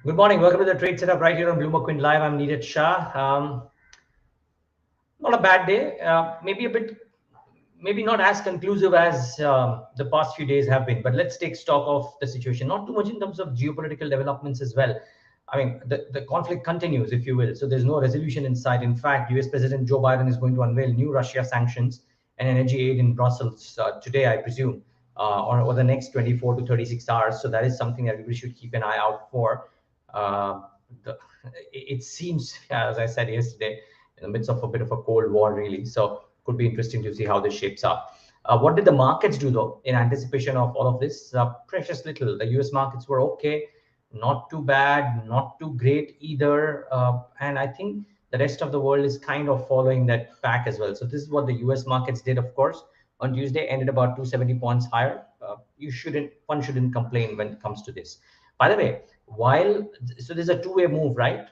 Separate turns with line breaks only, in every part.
Good morning. Welcome to the trade setup right here on BloombergQuint Live. I'm Neeraj Shah. Not a bad day. Maybe not as conclusive as the past few days have been. But let's take stock of the situation. Not too much in terms of geopolitical developments as well. I mean, the conflict continues, if you will. So there's no resolution in sight. In fact, US President Joe Biden is going to unveil new Russia sanctions and energy aid in Brussels today, I presume, or the next 24 to 36 hours. So that is something that we should keep an eye out for. Uh, the, it seems, as I said yesterday, in the midst of a bit of a cold war, really. So could be interesting to see how this shapes up. What did the markets do though in anticipation of all of this? Precious little. The US markets were okay, not too bad, not too great either. And I think the rest of the world is kind of following that pack as well. So this is what the US markets did, of course. On Tuesday, ended about 270 points higher. One shouldn't complain when it comes to this. By the way, so there's a two-way move, right?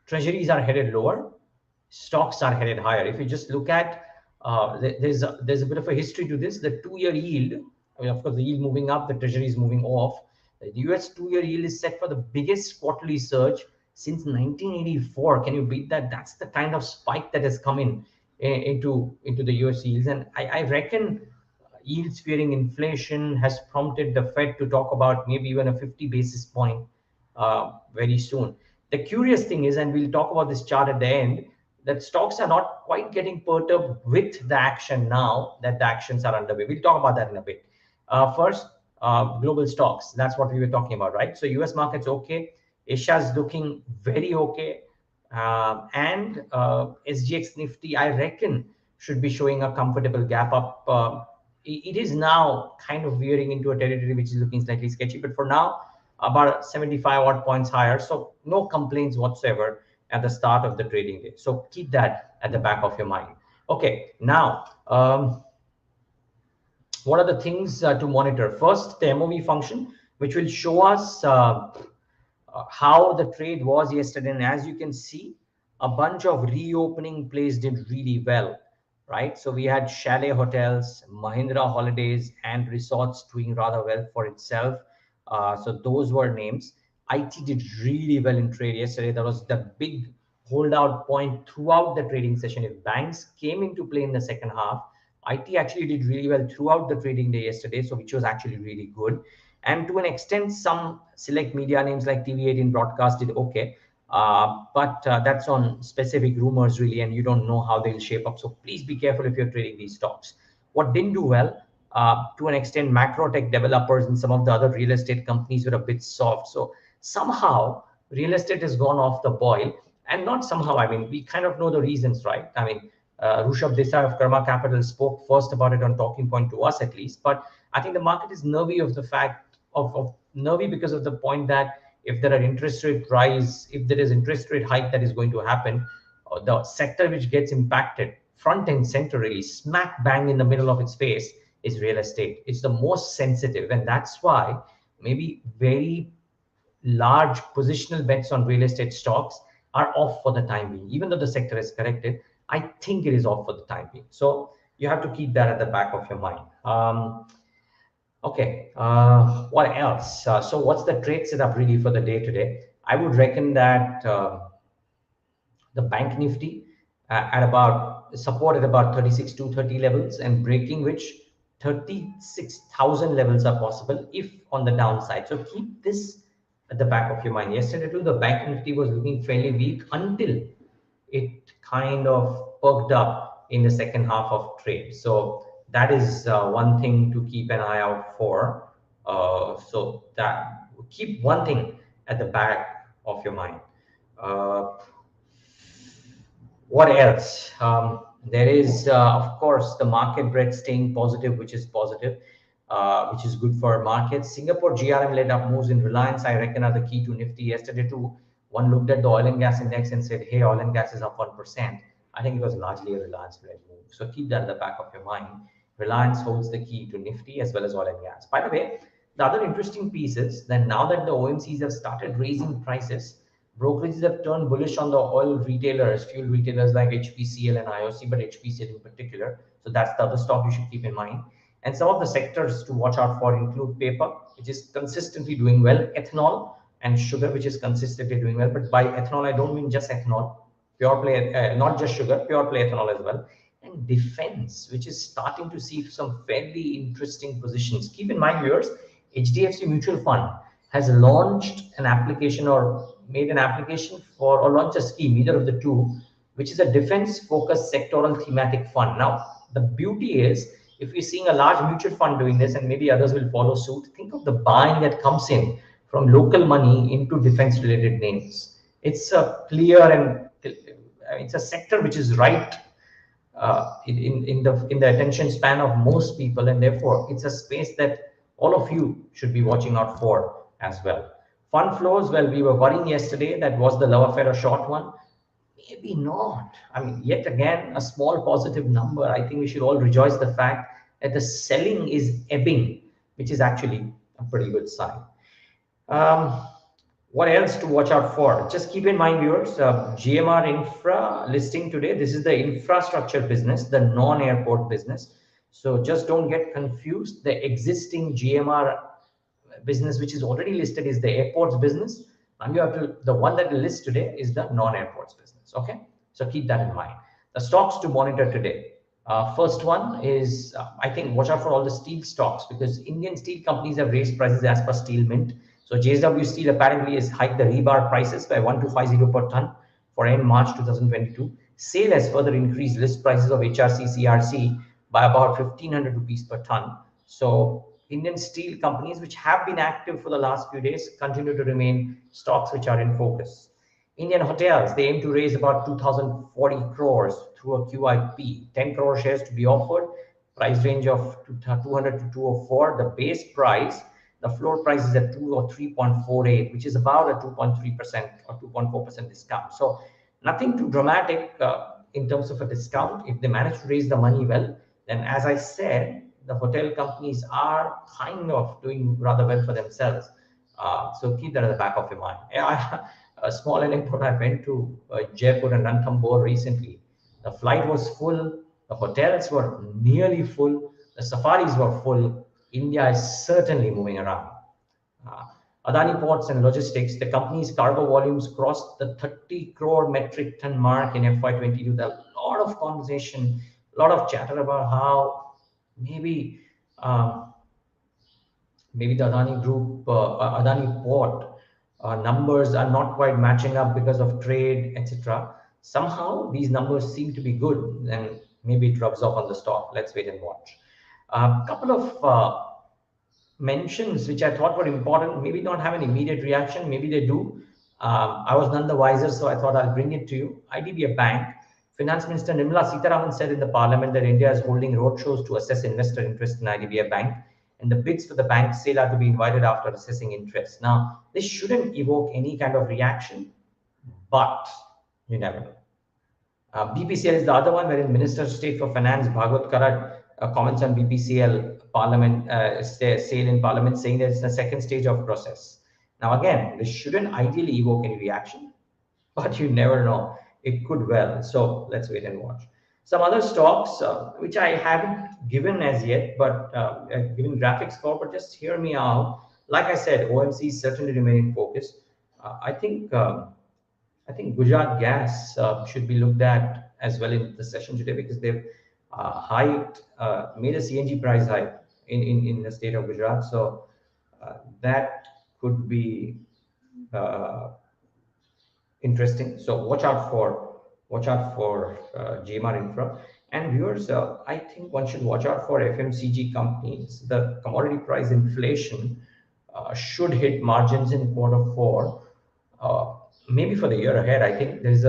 Treasuries are headed lower, stocks are headed higher. If you just look at, there's a bit of a history to this. The two-year yield, I mean, of course, the yield moving up, the treasury is moving off. The US two-year yield is set for the biggest quarterly surge since 1984. Can you beat that? That's the kind of spike that has come into the US yields, and I reckon yields fearing inflation has prompted the Fed to talk about maybe even a 50 basis point very soon. The curious thing is, and we'll talk about this chart at the end, that stocks are not quite getting perturbed with the action now that the actions are underway. We'll talk about that in a bit. First, global stocks. That's what we were talking about, right? So US markets okay. Asia's looking very okay. And SGX Nifty, I reckon, should be showing a comfortable gap up. It is now kind of veering into a territory which is looking slightly sketchy, but for now, about 75 odd points higher. So no complaints whatsoever at the start of the trading day. So keep that at the back of your mind. Okay, now, what are the things to monitor? First, the MOV function, which will show us how the trade was yesterday. And as you can see, a bunch of reopening plays did really well, right? So we had chalet hotels, Mahindra Holidays, and resorts doing rather well for itself. So those were names. IT did really well in trade yesterday. That was the big holdout point throughout the trading session. If banks came into play in the second half, IT actually did really well throughout the trading day yesterday, so which was actually really good. And to an extent, some select media names like TV18 broadcast did okay. But that's on specific rumors really, and you don't know how they'll shape up. So please be careful if you're trading these stocks. What didn't do well, to an extent, macro tech developers and some of the other real estate companies were a bit soft. So somehow real estate has gone off the boil, and not somehow, I mean, we kind of know the reasons, right? I mean, Rushabh Desai of Karma Capital spoke first about it on Talking Point to us at least, but I think the market is nervy of the fact of nervy because of the point that if there are interest rate rise, if there is interest rate hike that is going to happen, the sector which gets impacted front and center, really smack bang in the middle of its face, is real estate. It's the most sensitive, and that's why maybe very large positional bets on real estate stocks are off for the time being. Even though the sector is corrected, I think it is off for the time being. So you have to keep that at the back of your mind. Okay, what else? So what's the trade setup really for the day today? I would reckon that the bank nifty at about support at about 36,230 levels, and breaking which 36,000 levels are possible if on the downside. So keep this at the back of your mind. Yesterday too, the bank nifty was looking fairly weak until it kind of perked up in the second half of trade. So that is one thing to keep an eye out for. So that keep one thing at the back of your mind. Uh, what else? There is, of course, the market breadth staying positive, which is positive, which is good for markets. Singapore GRM led up moves in Reliance, I reckon, are the key to Nifty. Yesterday, too, one looked at the oil and gas index and said, hey, oil and gas is up 1%. I think it was largely a Reliance led move. So keep that at the back of your mind. Reliance holds the key to Nifty as well as oil and gas. By the way, the other interesting piece is that now that the OMCs have started raising prices, brokerages have turned bullish on the oil retailers, fuel retailers like HPCL and IOC, but HPCL in particular. So that's the other stock you should keep in mind. And some of the sectors to watch out for include paper, which is consistently doing well, ethanol, and sugar, which is consistently doing well. But by ethanol, I don't mean just ethanol, pure play, not just sugar, pure play ethanol as well. And defense, which is starting to see some fairly interesting positions. Keep in mind, viewers, HDFC Mutual Fund has launched an application or made an application for, or launched a scheme, either of the two, which is a defense-focused sectoral thematic fund. Now, the beauty is, if you're seeing a large mutual fund doing this, and maybe others will follow suit, think of the buying that comes in from local money into defense-related names. It's a clear and it's a sector which is right in the attention span of most people, and therefore it's a space that all of you should be watching out for as well. Fund flows, well, we were worrying yesterday that was the love affair a short one. Maybe not. I mean, yet again, a small positive number. I think we should all rejoice the fact that the selling is ebbing, which is actually a pretty good sign. What else to watch out for? Just keep in mind, viewers, GMR Infra listing today. This is the infrastructure business, the non-airport business. So just don't get confused. The existing GMR business, which is already listed, is the airports business. And you have to, the one that we list today is the non-airports business. Okay, so keep that in mind. The stocks to monitor today. First one is, I think, watch out for all the steel stocks, because Indian steel companies have raised prices as per Steel Mint. So JSW Steel apparently has hiked the rebar prices by 1250 per ton for end March 2022. SAIL has further increased list prices of HRC, CRC by about 1500 rupees per ton. So Indian steel companies, which have been active for the last few days, continue to remain stocks which are in focus. Indian hotels, they aim to raise about 2040 crores through a QIP. 10 crore shares to be offered, price range of 200 to 204. The base price, the floor price is at 2 or 3.48, which is about a 2.3% or 2.4% discount. So nothing too dramatic in terms of a discount. If they manage to raise the money well, then as I said, the hotel companies are kind of doing rather well for themselves. So keep that at the back of your mind. A small anecdote, I went to Jaipur and Ranthambore recently. The flight was full, the hotels were nearly full, the safaris were full. India is certainly moving around. Adani Ports and Logistics, the company's cargo volumes crossed the 30 crore metric ton mark in FY22. There are a lot of conversation, a lot of chatter about how maybe maybe the Adani Group, Adani Port numbers are not quite matching up because of trade, etc. Somehow these numbers seem to be good, and maybe it rubs off on the stock. Let's wait and watch. A couple of mentions which I thought were important, maybe not have an immediate reaction, maybe they do. I was none the wiser, so I thought I'll bring it to you. IDBI Bank, Finance Minister Nirmala Sitharaman said in the Parliament that India is holding roadshows to assess investor interest in IDBI Bank, and the bids for the bank sale are to be invited after assessing interest. Now, this shouldn't evoke any kind of reaction, but you never know. BPCL is the other one, wherein Minister of State for Finance Bhagwat Karad comments on BPCL Parliament sale in Parliament, saying that it's the second stage of process. Now, again, this shouldn't ideally evoke any reaction, but you never know. It could well. So let's wait and watch. Some other stocks, which I haven't given as yet, but given graphics for, but just hear me out. Like I said, OMC certainly remain in focus. I think Gujarat Gas should be looked at as well in the session today, because they've made a CNG price hike in the state of Gujarat. So that could be interesting. So watch out for GMR Infra. And viewers, I think one should watch out for FMCG companies. The commodity price inflation should hit margins in Q4. Maybe for the year ahead. I think there is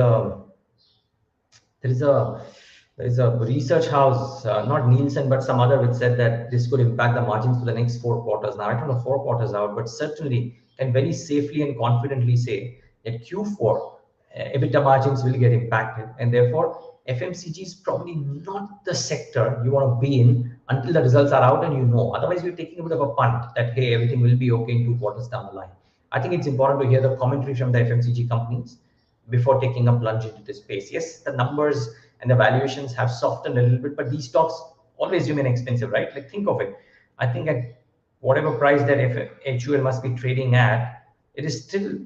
a research house, not Nielsen, but some other, which said that this could impact the margins for the next 4 quarters. Now, I don't know 4 quarters out, but certainly can very safely and confidently say that Q4 EBITDA margins will get impacted, and therefore FMCG is probably not the sector you want to be in until the results are out and you know. Otherwise, you're taking a bit of a punt that, hey, everything will be okay in 2 quarters down the line. I think it's important to hear the commentary from the FMCG companies before taking a plunge into this space. Yes, the numbers and the valuations have softened a little bit, but these stocks always remain expensive, right? Like, think of it. I think at whatever price that HUL must be trading at, it is still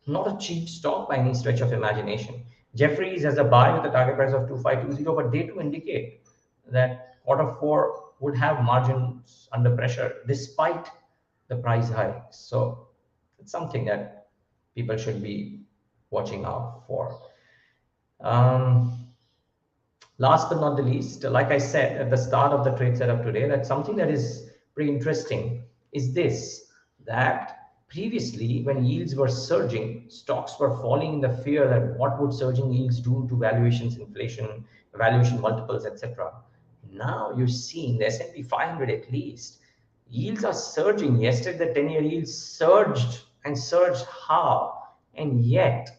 not a cheap stock by any stretch of imagination. Jeffries has a buy with a target price of 2520, but they too indicate that quarter four would have margins under pressure despite the price hikes. So it's something that people should be watching out for. Last but not the least, like I said at the start of the trade setup today, that something that is pretty interesting is this, that previously when yields were surging, stocks were falling in the fear that what would surging yields do to valuations, inflation, valuation multiples, etc. Now you're seeing the S&P 500 at least. Yields are surging. Yesterday, the 10-year yield surged and surged hard, and yet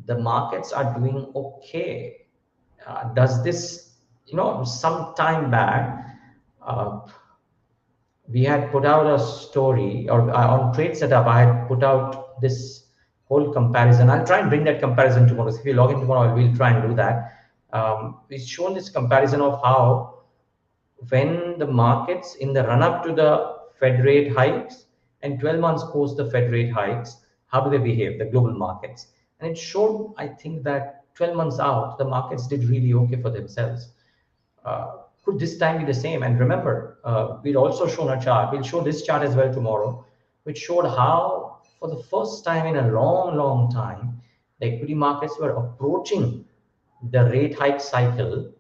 the markets are doing okay. Does this, some time back, uh, we had put out a story, or on trade setup, I had put out this whole comparison. I'll try and bring that comparison tomorrow. So if you log in tomorrow, we'll try and do that. We've shown this comparison of how when the markets in the run up to the Fed rate hikes and 12 months post the Fed rate hikes, how do they behave, the global markets? And it showed, I think, that 12 months out, the markets did really okay for themselves. Could this time be the same? And remember, we'd also shown a chart. We'll show this chart as well tomorrow, which showed how, for the first time in a long, long time, the equity markets were approaching the rate hike cycle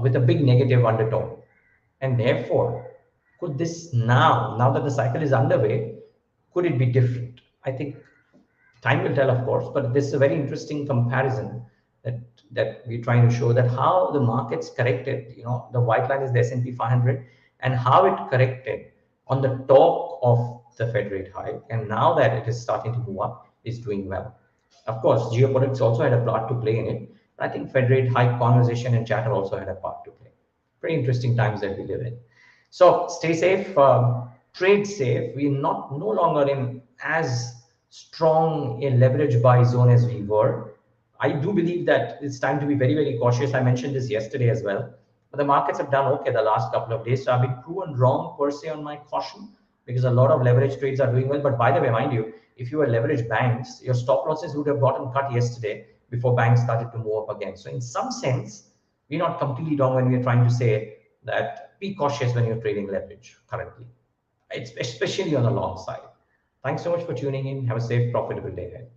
with a big negative undertone. And therefore, could this now that the cycle is underway, could it be different? I think time will tell, of course, but this is a very interesting comparison that we're trying to show, that how the markets corrected, the white line is the S&P 500, and how it corrected on the top of the Fed rate hike. And now that it is starting to move up, is doing well. Of course, geopolitics also had a part to play in it. I think Fed rate hike conversation and chatter also had a part to play. Pretty interesting times that we live in. So stay safe, trade safe. We're no longer in as strong a leverage buy zone as we were. I do believe that it's time to be very, very cautious. I mentioned this yesterday as well. But the markets have done okay the last couple of days. So I've been proven wrong per se on my caution, because a lot of leverage trades are doing well. But by the way, mind you, if you were leveraged banks, your stop losses would have gotten cut yesterday before banks started to move up again. So in some sense, we're not completely wrong when we're trying to say that be cautious when you're trading leverage currently. It's especially on the long side. Thanks so much for tuning in. Have a safe, profitable day ahead.